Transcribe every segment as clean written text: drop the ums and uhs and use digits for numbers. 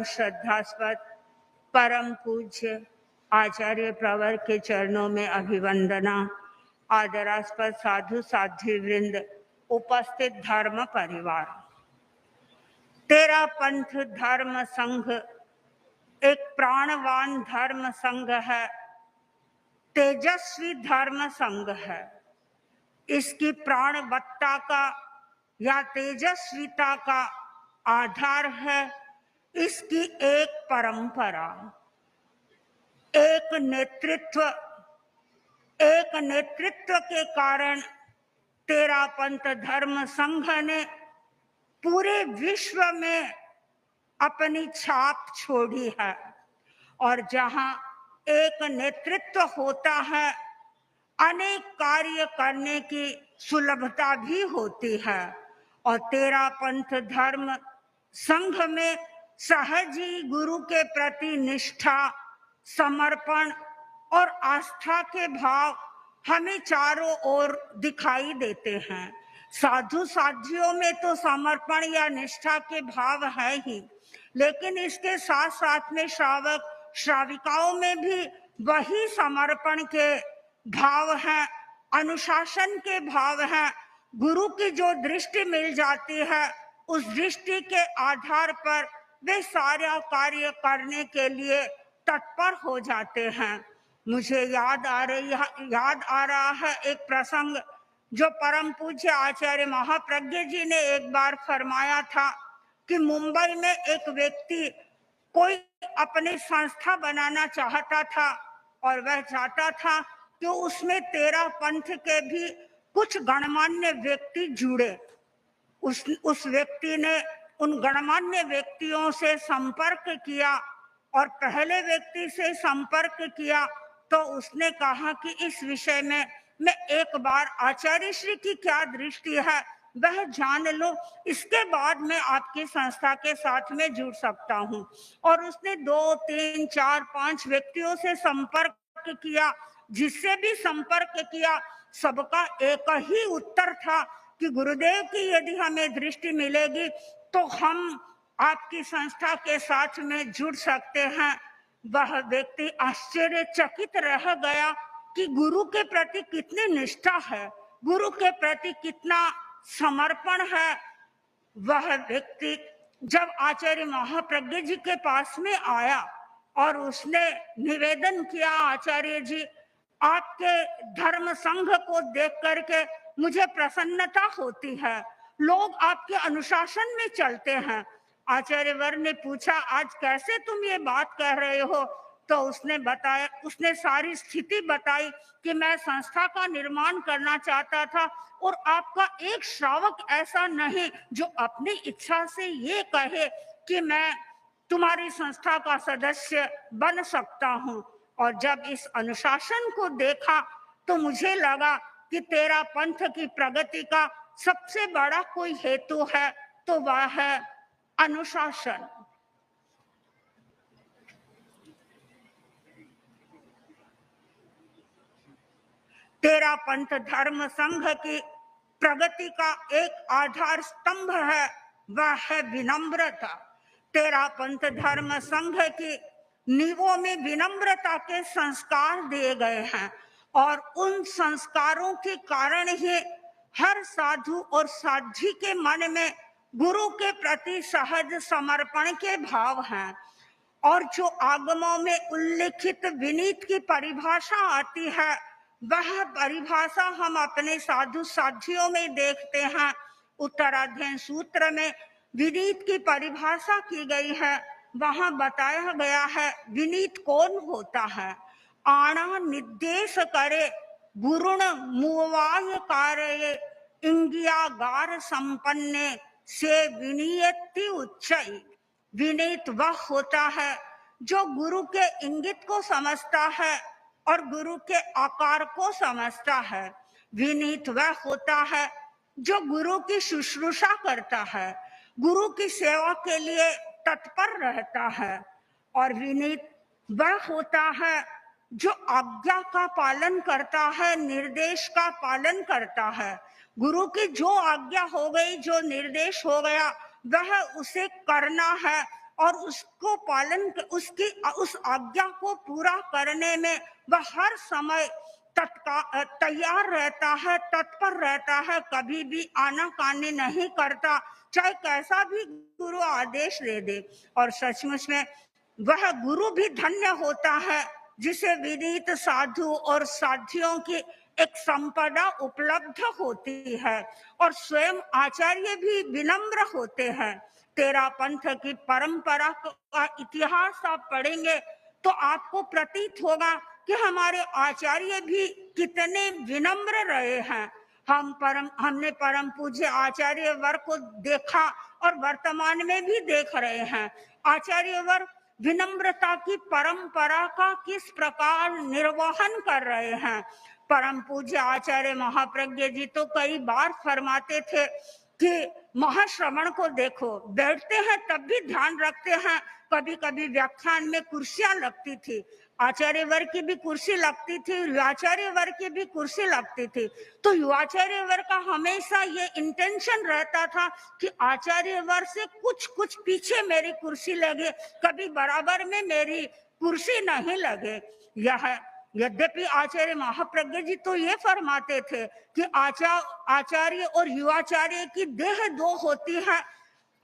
श्रद्धास्पद परम पूज्य आचार्य प्रवर के चरणों में अभिवंदना। आदरास्पद साधु साध्वी वृंद, उपस्थित धर्म परिवार, तेरा पंथ धर्म संघ एक प्राणवान धर्म संघ है, तेजस्वी धर्म संघ है। इसकी प्राणवत्ता का या तेजस्विता का आधार है इसकी एक परंपरा, एक नेतृत्व के कारण तेरा पंथ धर्म संघ ने पूरे विश्व में अपनी छाप छोड़ी है। और जहां एक नेतृत्व होता है, अनेक कार्य करने की सुलभता भी होती है। और तेरा पंथ धर्म संघ में सहज ही गुरु के प्रति निष्ठा, समर्पण और आस्था के भाव हमें चारों ओर दिखाई देते हैं। साधु साध्वियों में तो समर्पण या निष्ठा के भाव है ही, लेकिन इसके साथ साथ में श्रावक श्राविकाओं में भी वही समर्पण के भाव हैं, अनुशासन के भाव हैं। गुरु की जो दृष्टि मिल जाती है, उस दृष्टि के आधार पर वे सारा कार्य करने के लिए तत्पर हो जाते हैं। मुझे याद आ रहा है एक प्रसंग जो परम पूज्य आचार्य महाप्रज्ञ जी ने एक बार फरमाया था कि मुंबई में एक व्यक्ति कोई अपनी संस्था बनाना चाहता था और वह चाहता था कि उसमें 13 पंथ के भी कुछ गणमान्य व्यक्ति जुड़े। उस व्यक्ति ने उन गणमान्य व्यक्तियों से संपर्क किया और पहले व्यक्ति से संपर्क किया तो उसने कहा कि इस विषय में मैं एक बार आचार्य श्री की क्या दृष्टि है वह जान लो, इसके बाद मैं आपकी संस्था के साथ में जुड़ सकता हूँ। और उसने 2, 3, 4, 5 व्यक्तियों से संपर्क किया। जिससे भी संपर्क किया सबका एक ही उत्तर था कि गुरुदेव की यदि हमें दृष्टि मिलेगी तो हम आपकी संस्था के साथ में जुड़ सकते हैं। वह व्यक्ति आश्चर्यचकित रह गया कि गुरु के प्रति कितनी निष्ठा है, गुरु के प्रति कितना समर्पण है। वह व्यक्ति जब आचार्य महाप्रज्ञ जी के पास में आया और उसने निवेदन किया, आचार्य जी आपके धर्म संघ को देख करके मुझे प्रसन्नता होती है, लोग आपके अनुशासन में चलते हैं। आचार्य वर ने पूछा आज कैसे तुम ये बात कह रहे हो? तो उसने बताया, उसने सारी स्थिति बताई कि मैं संस्था का निर्माण करना चाहता था और आपका एक श्रावक ऐसा नहीं जो अपनी इच्छा से ये कहे कि मैं तुम्हारी संस्था का सदस्य बन सकता हूँ। और जब इस अनुशासन को देखा तो मुझे लगा कि तेरा पंथ की प्रगति का सबसे बड़ा कोई हेतु है तो वह है अनुशासन। तेरा पंथ धर्म संघ की प्रगति का एक आधार स्तंभ है, वह है विनम्रता। तेरा पंथ धर्म संघ की नींवों में विनम्रता के संस्कार दिए गए हैं और उन संस्कारों के कारण ही हर साधु और साध्वी के मन में गुरु के प्रति सहज समर्पण के भाव हैं। और जो आगमों में उल्लिखित विनीत की परिभाषा आती है, वह परिभाषा हम अपने साधु साध्वियों में देखते हैं। उत्तराध्ययन सूत्र में विनीत की परिभाषा की गई है। वहां बताया गया है विनीत कौन होता है। आना निर्देश करे गुरुण मुवाय कार्य इंगियागार संपन्ने से विनीयति उच्चई। विनीत वह होता है जो गुरु के इंगित को समझता है और गुरु के आकार को समझता है। विनीत वह होता है जो गुरु की शुश्रूषा करता है, गुरु की सेवा के लिए तत्पर रहता है। और विनीत वह होता है जो आज्ञा का पालन करता है, निर्देश का पालन करता है। गुरु की जो आज्ञा हो गई, जो निर्देश हो गया, वह उसे करना है, और उसको उसकी उस आज्ञा को पूरा करने में वह हर समय तैयार रहता है, तत्पर रहता है, कभी भी आनाकानी नहीं करता, चाहे कैसा भी गुरु आदेश दे दे। और सचमुच में वह गुरु भी धन्य होता है जिसे विनीत साधु और साधियों की एक संपदा उपलब्ध होती है, और स्वयं आचार्य भी विनम्र होते हैं। तेरा पंथ की परंपरा का इतिहास आप पढ़ेंगे तो आपको प्रतीत होगा कि हमारे आचार्य भी कितने विनम्र रहे हैं। हमने परम पूज्य आचार्य वर्ग को देखा और वर्तमान में भी देख रहे हैं। आचार्य वर्ग विनम्रता की परंपरा का किस प्रकार निर्वहन कर रहे हैं। परम पूज्य आचार्य महाप्रज्ञ जी तो कई बार फरमाते थे कि महाश्रवण को देखो, बैठते हैं तब भी ध्यान रखते हैं। कभी कभी व्याख्यान में कुर्सियां लगती थी, आचार्य वर्ग की भी कुर्सी लगती थी, युवाचार्य वर्ग की भी कुर्सी लगती थी। तो युवाचार्य वर्ग का हमेशा ये इंटेंशन रहता था कि आचार्य वर्ग से कुछ पीछे मेरी कुर्सी लगे, कभी बराबर में मेरी कुर्सी नहीं लगे। यद्यपि आचार्य महाप्रज्ञ जी तो ये फरमाते थे कि आचार्य और युवाचार्य की देह दो होती है,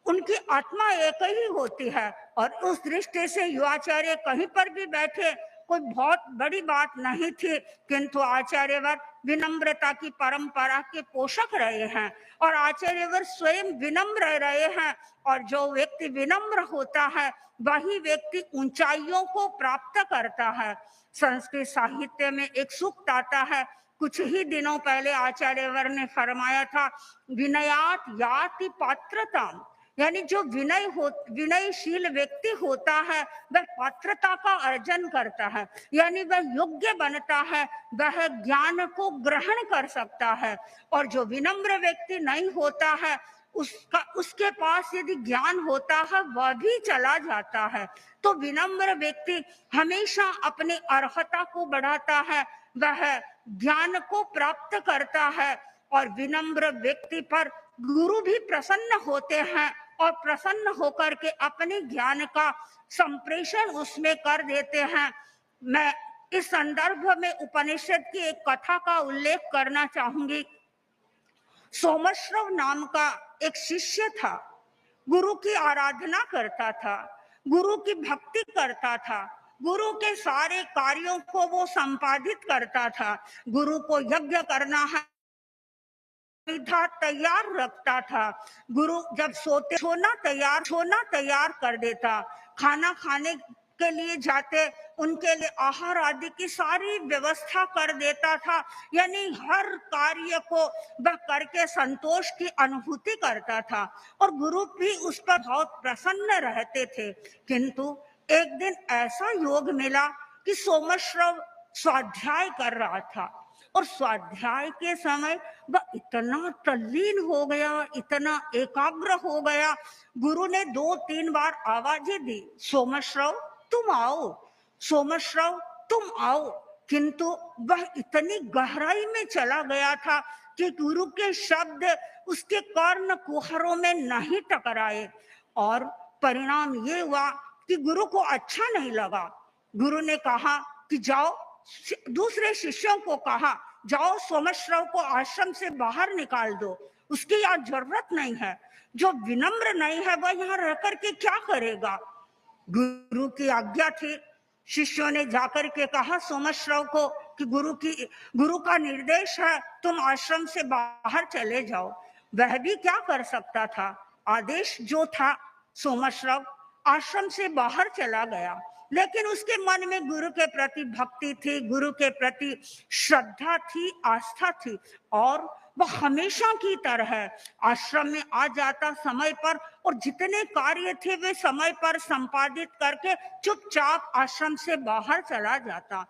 उनकी आत्मा एक ही होती है। और उस दृष्टि से युवाचार्य कहीं पर भी बैठे कोई बहुत बड़ी बात नहीं थी, किंतु आचार्यवर विनम्रता की परंपरा के पोषक रहे हैं और आचार्यवर स्वयं विनम्र रहे हैं। और जो व्यक्ति विनम्र होता है वही व्यक्ति ऊंचाइयों को प्राप्त करता है। संस्कृत साहित्य में एक सूक्त आता है, कुछ ही दिनों पहले आचार्यवर ने फरमाया था, विनयात याति पात्रता, यानी जो विनयशील व्यक्ति होता है वह पात्रता का अर्जन करता है, यानी वह योग्य बनता है, वह ज्ञान को ग्रहण कर सकता है। और जो विनम्र व्यक्ति नहीं होता है उसके पास यदि ज्ञान होता है वह भी चला जाता है। तो विनम्र व्यक्ति हमेशा अपनी अर्हता को बढ़ाता है, वह ज्ञान को प्राप्त करता है। और विनम्र व्यक्ति पर गुरु भी प्रसन्न होते हैं और प्रसन्न होकर के अपने ज्ञान का संप्रेषण उसमें कर देते हैं। मैं इस संदर्भ में उपनिषद की एक कथा का उल्लेख करना चाहूंगी। सोमश्रव नाम का एक शिष्य था, गुरु की आराधना करता था, गुरु की भक्ति करता था, गुरु के सारे कार्यों को वो संपादित करता था, गुरु को यज्ञ करना है तैयार रखता था, गुरु जब सोना तैयार कर देता, खाना खाने के लिए जाते उनके लिए आहार आदि की सारी व्यवस्था कर देता था, यानी हर कार्य को वह करके संतोष की अनुभूति करता था और गुरु भी उस पर बहुत प्रसन्न रहते थे। किंतु एक दिन ऐसा योग मिला कि सोमश्रव स्वाध्याय कर रहा था और स्वाध्याय के समय वह इतना तल्लीन हो गया, इतना एकाग्र हो गया, गुरु ने 2-3 बार आवाजें दी, सोमश्रव तुम आओ, सोमश्रव तुम आओ, किंतु वह इतनी गहराई में चला गया था कि गुरु के शब्द उसके कर्ण कुहरों में नहीं टकराए और परिणाम ये हुआ कि गुरु को अच्छा नहीं लगा। गुरु ने कहा कि जाओ, दूसरे शिष्यों को कहा जाओ सोमश्रव को आश्रम से बाहर निकाल दो, उसकी यहाँ जरूरत नहीं है, जो विनम्र नहीं है वह यहाँ रह करके क्या करेगा। गुरु की आज्ञा थी, शिष्यों ने जाकर के कहा सोमश्रव को कि गुरु का निर्देश है तुम आश्रम से बाहर चले जाओ। वह भी क्या कर सकता था, आदेश जो था, सोमश्रव आश्रम से बाहर चला गया, लेकिन उसके मन में गुरु के प्रति भक्ति थी, गुरु के प्रति श्रद्धा थी, आस्था थी और वह हमेशा की तरह आश्रम में आ जाता समय पर और जितने कार्य थे वे समय पर संपादित करके चुपचाप आश्रम से बाहर चला जाता।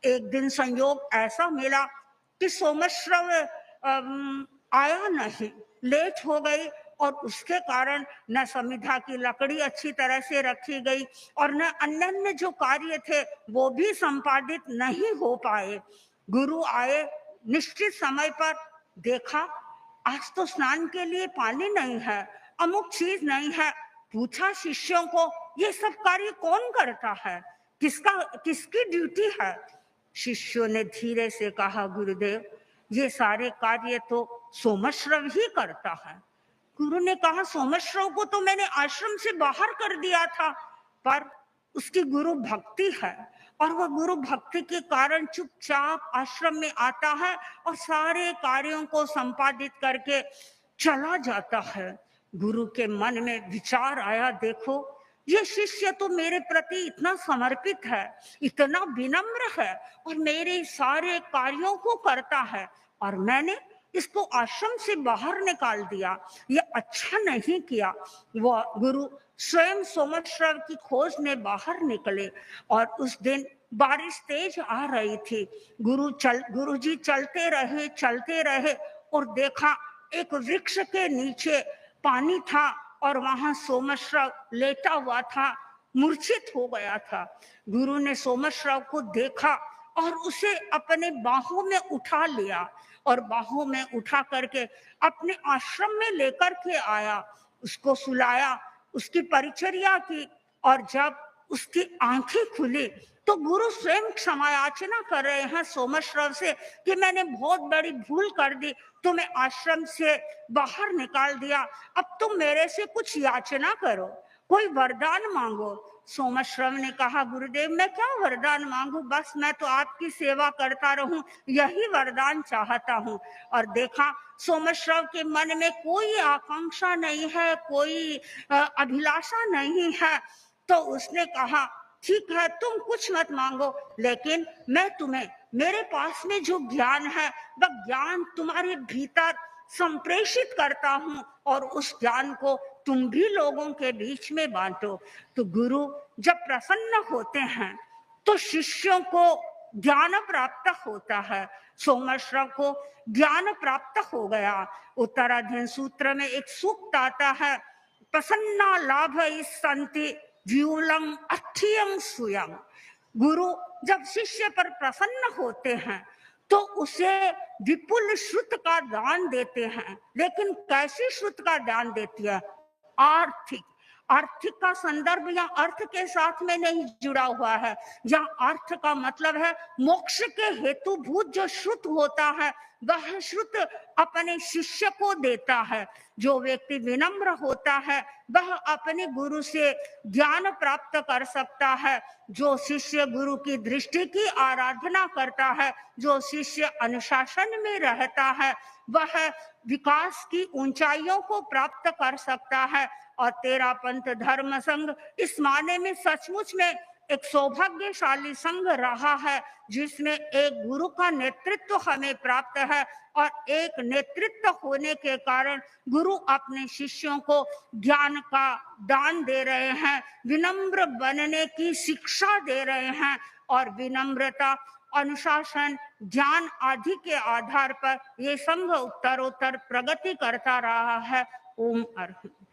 एक दिन संयोग ऐसा मिला कि सोमश्रव आया नहीं, लेट हो गई और उसके कारण न समिधा की लकड़ी अच्छी तरह से रखी गई और न अन्य जो कार्य थे वो भी संपादित नहीं हो पाए। गुरु आए निश्चित समय पर, देखा आज तो स्नान के लिए पानी नहीं है, अमुक चीज नहीं है, पूछा शिष्यों को ये सब कार्य कौन करता है, किसकी ड्यूटी है? शिष्यों ने धीरे से कहा, गुरुदेव ये सारे कार्य तो सोमश्रव ही करता है। गुरु ने कहा, सोमश्रव को तो मैंने आश्रम से बाहर कर दिया था, पर उसकी गुरु भक्ति है और वह गुरु भक्ति के कारण चुपचाप आश्रम में आता है और सारे कार्यों को संपादित करके चला जाता है। गुरु के मन में विचार आया, देखो ये शिष्य तो मेरे प्रति इतना समर्पित है, इतना विनम्र है और मेरे सारे कार्यों को करता है और मैंने इसको आश्रम से बाहर निकाल दिया, ये अच्छा नहीं किया। वह गुरु स्वयं सोमश्रव की खोज में बाहर निकले और उस दिन बारिश तेज आ रही थी। गुरुजी चलते रहे और देखा एक वृक्ष के नीचे पानी था और वहां सोमश्रव लेटा हुआ था, मूर्छित हो गया था। गुरु ने सोमश्रव को देखा और उसे अपने बाहों में उठा लिया और बाहों में उठा करके अपने आश्रम में लेकर के आया, उसको सुलाया, उसकी परिचर्या की और जब उसकी आंखें खुली तो गुरु स्वयं क्षमा याचना कर रहे हैं सोमश्रव से कि मैंने बहुत बड़ी भूल कर दी, तुम्हें आश्रम से बाहर निकाल दिया, अब तुम मेरे से कुछ याचना करो, कोई वरदान मांगो। सोमश्रव ने कहा, गुरुदेव मैं क्या वरदान मांगू, बस मैं तो आपकी सेवा करता रहूं, यही वरदान चाहता हूं। और देखा सोमश्रव के मन में कोई आकांक्षा नहीं है, कोई अभिलाषा नहीं है, तो उसने कहा ठीक है तुम कुछ मत मांगो, लेकिन मैं तुम्हें मेरे पास में जो ज्ञान है वह ज्ञान तुम्हारे भीतर संप्रेषित करता हूं और उस ज्ञान को तुम भी लोगों के बीच में बांटो। तो गुरु जब प्रसन्न होते हैं तो शिष्यों को ज्ञान प्राप्त होता है। सोमश्रव को ज्ञान प्राप्त हो गया। उत्तराधीन सूत्र में एक सूक्त आता है, प्रसन्ना लाभ संति व्यूलंग अठियं सुयं। गुरु जब शिष्य पर प्रसन्न होते हैं तो उसे विपुल श्रुत का दान देते हैं। लेकिन कैसी श्रुत का दान देती है? आर्थिक का संदर्भ या अर्थ के साथ में नहीं जुड़ा हुआ है। यहाँ अर्थ का मतलब है मोक्ष के हेतुभूत जो श्रुत होता है वह श्रुत अपने शिष्य को देता है। जो व्यक्ति विनम्र होता है वह अपने गुरु से ज्ञान प्राप्त कर सकता है। जो शिष्य गुरु की दृष्टि की आराधना करता है, जो शिष्य अनुशासन में रहता है, वह विकास की ऊंचाइयों को प्राप्त कर सकता है। और तेरा पंथ धर्म संघ इस माने में सचमुच में एक सौभाग्यशाली संघ रहा है जिसमें एक गुरु का नेतृत्व हमें प्राप्त है और एक नेतृत्व होने के कारण गुरु अपने शिष्यों को ज्ञान का दान दे रहे हैं, विनम्र बनने की शिक्षा दे रहे हैं और विनम्रता, अनुशासन, ज्ञान आदि के आधार पर ये संघ उत्तरोत्तर प्रगति करता रहा है। ओम अर्हं।